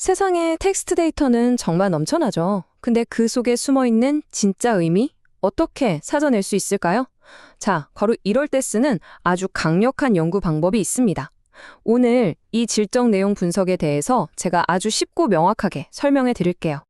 세상에 텍스트 데이터는 정말 넘쳐나죠. 근데 그 속에 숨어 있는 진짜 의미? 어떻게 찾아낼 수 있을까요? 자, 바로 이럴 때 쓰는 아주 강력한 연구 방법이 있습니다. 오늘 이 질적 내용 분석에 대해서 제가 아주 쉽고 명확하게 설명해 드릴게요.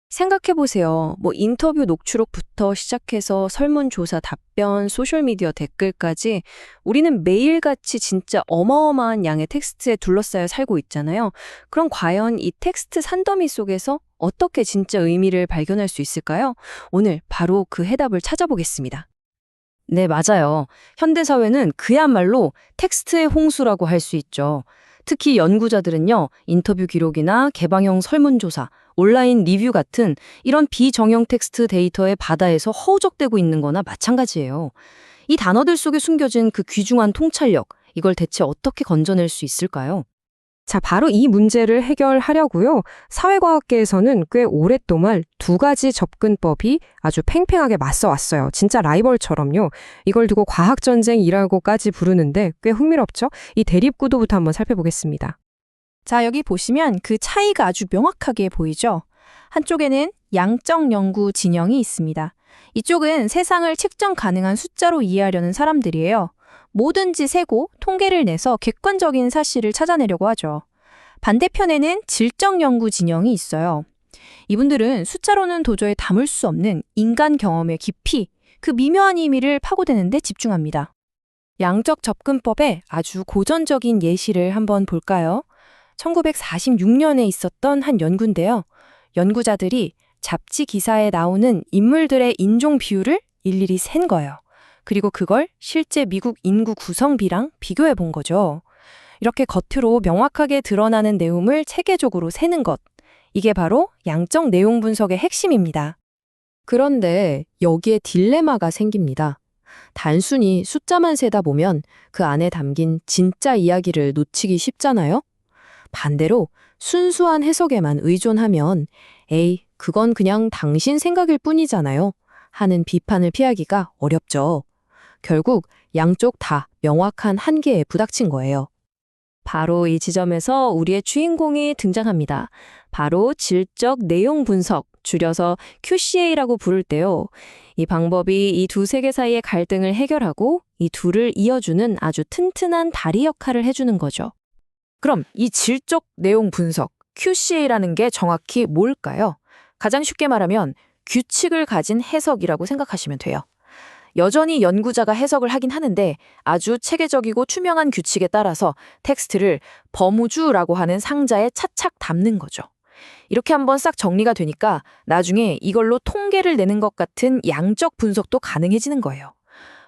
생각해보세요. 인터뷰 녹취록부터 시작해서 설문조사 답변, 소셜미디어 댓글까지 우리는 매일같이 진짜 어마어마한 양의 텍스트에 둘러싸여 살고 있잖아요. 그럼 과연 이 텍스트 산더미 속에서 어떻게 진짜 의미를 발견할 수 있을까요? 오늘 바로 그 해답을 찾아보겠습니다. 네, 맞아요. 현대사회는 그야말로 텍스트의 홍수라고 할 수 있죠. 특히 연구자들은요, 인터뷰 기록이나 개방형 설문조사, 온라인 리뷰 같은 이런 비정형 텍스트 데이터의 바다에서 허우적대고 있는 거나 마찬가지예요. 이 단어들 속에 숨겨진 그 귀중한 통찰력, 이걸 대체 어떻게 건져낼 수 있을까요? 자, 바로 이 문제를 해결하려고요. 사회과학계에서는 꽤 오랫동안 두 가지 접근법이 아주 팽팽하게 맞서왔어요. 진짜 라이벌처럼요. 이걸 두고 과학전쟁이라고까지 부르는데 꽤 흥미롭죠? 이 대립구도부터 한번 살펴보겠습니다. 자, 여기 보시면 그 차이가 아주 명확하게 보이죠? 한쪽에는 양적 연구 진영이 있습니다. 이쪽은 세상을 측정 가능한 숫자로 이해하려는 사람들이에요. 뭐든지 세고 통계를 내서 객관적인 사실을 찾아내려고 하죠. 반대편에는 질적 연구 진영이 있어요. 이분들은 숫자로는 도저히 담을 수 없는 인간 경험의 깊이, 그 미묘한 의미를 파고드는 데 집중합니다. 양적 접근법의 아주 고전적인 예시를 한번 볼까요? 1946년에 있었던 한 연구인데요. 연구자들이 잡지 기사에 나오는 인물들의 인종 비율을 일일이 센 거예요. 그리고 그걸 실제 미국 인구 구성비랑 비교해 본 거죠. 이렇게 겉으로 명확하게 드러나는 내용을 체계적으로 세는 것. 이게 바로 양적 내용 분석의 핵심입니다. 그런데 여기에 딜레마가 생깁니다. 단순히 숫자만 세다 보면 그 안에 담긴 진짜 이야기를 놓치기 쉽잖아요? 반대로 순수한 해석에만 의존하면 에이, 그건 그냥 당신 생각일 뿐이잖아요 하는 비판을 피하기가 어렵죠. 결국 양쪽 다 명확한 한계에 부닥친 거예요. 바로 이 지점에서 우리의 주인공이 등장합니다. 바로 질적 내용 분석, 줄여서 QCA라고 부를 때요. 이 방법이 이 두 세계 사이의 갈등을 해결하고 이 둘을 이어주는 아주 튼튼한 다리 역할을 해주는 거죠. 그럼 이 질적 내용 분석, QCA라는 게 정확히 뭘까요? 가장 쉽게 말하면 규칙을 가진 해석이라고 생각하시면 돼요. 여전히 연구자가 해석을 하긴 하는데 아주 체계적이고 투명한 규칙에 따라서 텍스트를 범우주라고 하는 상자에 차착 담는 거죠. 이렇게 한번 싹 정리가 되니까 나중에 이걸로 통계를 내는 것 같은 양적 분석도 가능해지는 거예요.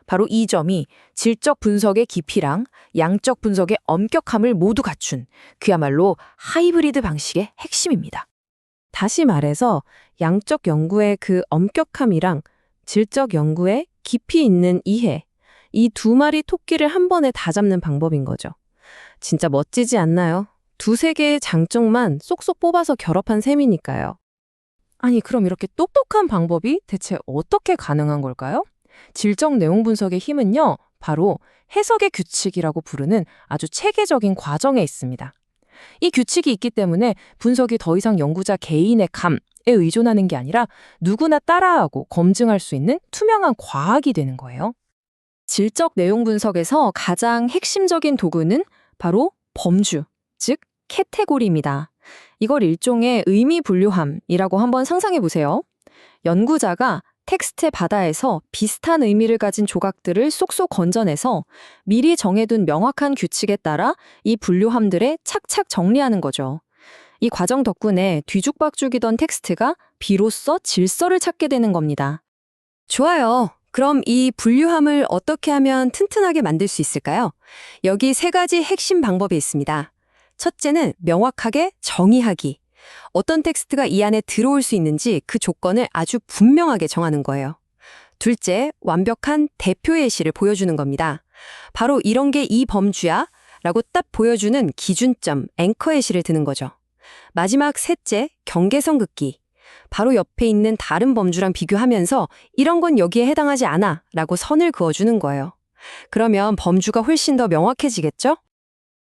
바로 이 점이 질적 분석의 깊이랑 양적 분석의 엄격함을 모두 갖춘 그야말로 하이브리드 방식의 핵심입니다. 다시 말해서 양적 연구의 그 엄격함이랑 질적 연구의 깊이 있는 이해, 이 두 마리 토끼를 한 번에 다 잡는 방법인 거죠. 진짜 멋지지 않나요? 두세 개의 장점만 쏙쏙 뽑아서 결합한 셈이니까요. 아니, 그럼 이렇게 똑똑한 방법이 대체 어떻게 가능한 걸까요? 질적 내용 분석의 힘은요, 바로 해석의 규칙이라고 부르는 아주 체계적인 과정에 있습니다. 이 규칙이 있기 때문에 분석이 더 이상 연구자 개인의 감에 의존하는 게 아니라 누구나 따라하고 검증할 수 있는 투명한 과학이 되는 거예요. 질적 내용 분석에서 가장 핵심적인 도구는 바로 범주, 즉 카테고리입니다. 이걸 일종의 의미 분류함이라고 한번 상상해 보세요. 연구자가 텍스트의 바다에서 비슷한 의미를 가진 조각들을 쏙쏙 건져내서 미리 정해둔 명확한 규칙에 따라 이 분류함들에 착착 정리하는 거죠. 이 과정 덕분에 뒤죽박죽이던 텍스트가 비로소 질서를 찾게 되는 겁니다. 좋아요. 그럼 이 분류함을 어떻게 하면 튼튼하게 만들 수 있을까요? 여기 세 가지 핵심 방법이 있습니다. 첫째는 명확하게 정의하기. 어떤 텍스트가 이 안에 들어올 수 있는지 그 조건을 아주 분명하게 정하는 거예요. 둘째, 완벽한 대표 예시를 보여주는 겁니다. 바로 이런 게 이 범주야 라고 딱 보여주는 기준점, 앵커 예시를 드는 거죠. 마지막 셋째, 경계선 긋기. 바로 옆에 있는 다른 범주랑 비교하면서 이런 건 여기에 해당하지 않아 라고 선을 그어주는 거예요. 그러면 범주가 훨씬 더 명확해지겠죠?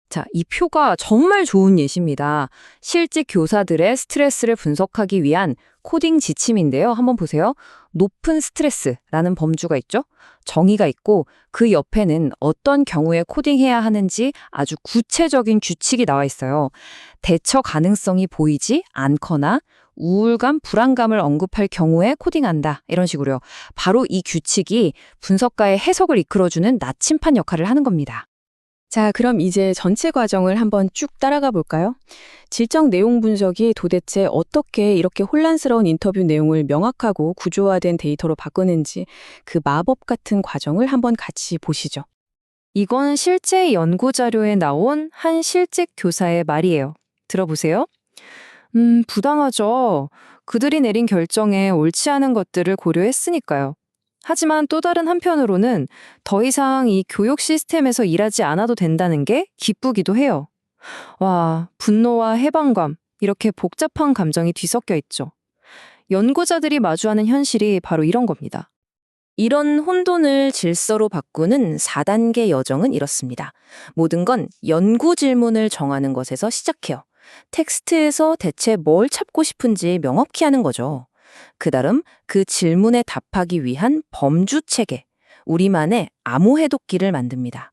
자, 이 표가 정말 좋은 예시입니다. 실직 교사들의 스트레스를 분석하기 위한 코딩 지침인데요. 한번 보세요. 높은 스트레스라는 범주가 있죠? 정의가 있고 그 옆에는 어떤 경우에 코딩해야 하는지 아주 구체적인 규칙이 나와 있어요. 대처 가능성이 보이지 않거나 우울감, 불안감을 언급할 경우에 코딩한다. 이런 식으로요. 바로 이 규칙이 분석가의 해석을 이끌어주는 나침판 역할을 하는 겁니다. 자, 그럼 이제 전체 과정을 한번 쭉 따라가 볼까요? 질적 내용 분석이 도대체 어떻게 이렇게 혼란스러운 인터뷰 내용을 명확하고 구조화된 데이터로 바꾸는지 그 마법 같은 과정을 한번 같이 보시죠. 이건 실제 연구 자료에 나온 한 실직 교사의 말이에요. 들어보세요. 부당하죠. 그들이 내린 결정에 옳지 않은 것들을 고려했으니까요. 하지만 또 다른 한편으로는 더 이상 이 교육 시스템에서 일하지 않아도 된다는 게 기쁘기도 해요. 와, 분노와 해방감, 이렇게 복잡한 감정이 뒤섞여 있죠. 연구자들이 마주하는 현실이 바로 이런 겁니다. 이런 혼돈을 질서로 바꾸는 4단계 여정은 이렇습니다. 모든 건 연구 질문을 정하는 것에서 시작해요. 텍스트에서 대체 뭘 찾고 싶은지 명확히 하는 거죠. 그다음 그 질문에 답하기 위한 범주 체계, 우리만의 암호 해독기를 만듭니다.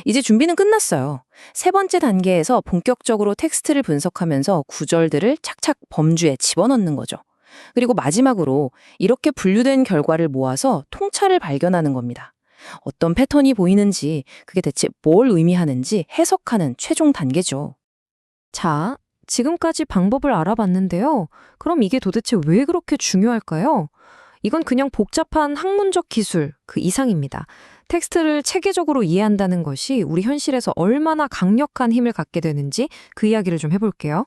이제 준비는 끝났어요. 세 번째 단계에서 본격적으로 텍스트를 분석하면서 구절들을 착착 범주에 집어넣는 거죠. 그리고 마지막으로 이렇게 분류된 결과를 모아서 통찰을 발견하는 겁니다. 어떤 패턴이 보이는지, 그게 대체 뭘 의미하는지 해석하는 최종 단계죠. 자, 지금까지 방법을 알아봤는데요. 그럼 이게 도대체 왜 그렇게 중요할까요? 이건 그냥 복잡한 학문적 기술, 그 이상입니다. 텍스트를 체계적으로 이해한다는 것이 우리 현실에서 얼마나 강력한 힘을 갖게 되는지 그 이야기를 좀 해볼게요.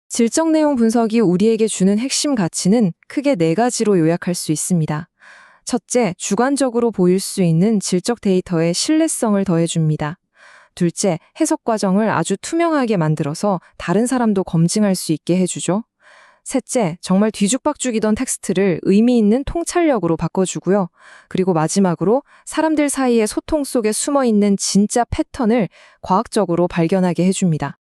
질적 내용 분석이 우리에게 주는 핵심 가치는 크게 4가지로 요약할 수 있습니다. 첫째, 주관적으로 보일 수 있는 질적 데이터에 신뢰성을 더해줍니다. 둘째, 해석 과정을 아주 투명하게 만들어서 다른 사람도 검증할 수 있게 해주죠. 셋째, 정말 뒤죽박죽이던 텍스트를 의미 있는 통찰력으로 바꿔주고요. 그리고 마지막으로 사람들 사이의 소통 속에 숨어있는 진짜 패턴을 과학적으로 발견하게 해줍니다.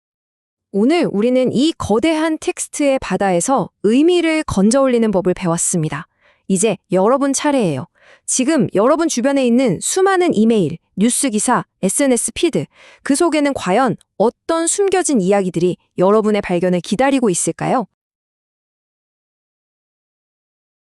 오늘 우리는 이 거대한 텍스트의 바다에서 의미를 건져 올리는 법을 배웠습니다. 이제 여러분 차례예요. 지금 여러분 주변에 있는 수많은 이메일, 뉴스 기사, SNS 피드, 그 속에는 과연 어떤 숨겨진 이야기들이 여러분의 발견을 기다리고 있을까요?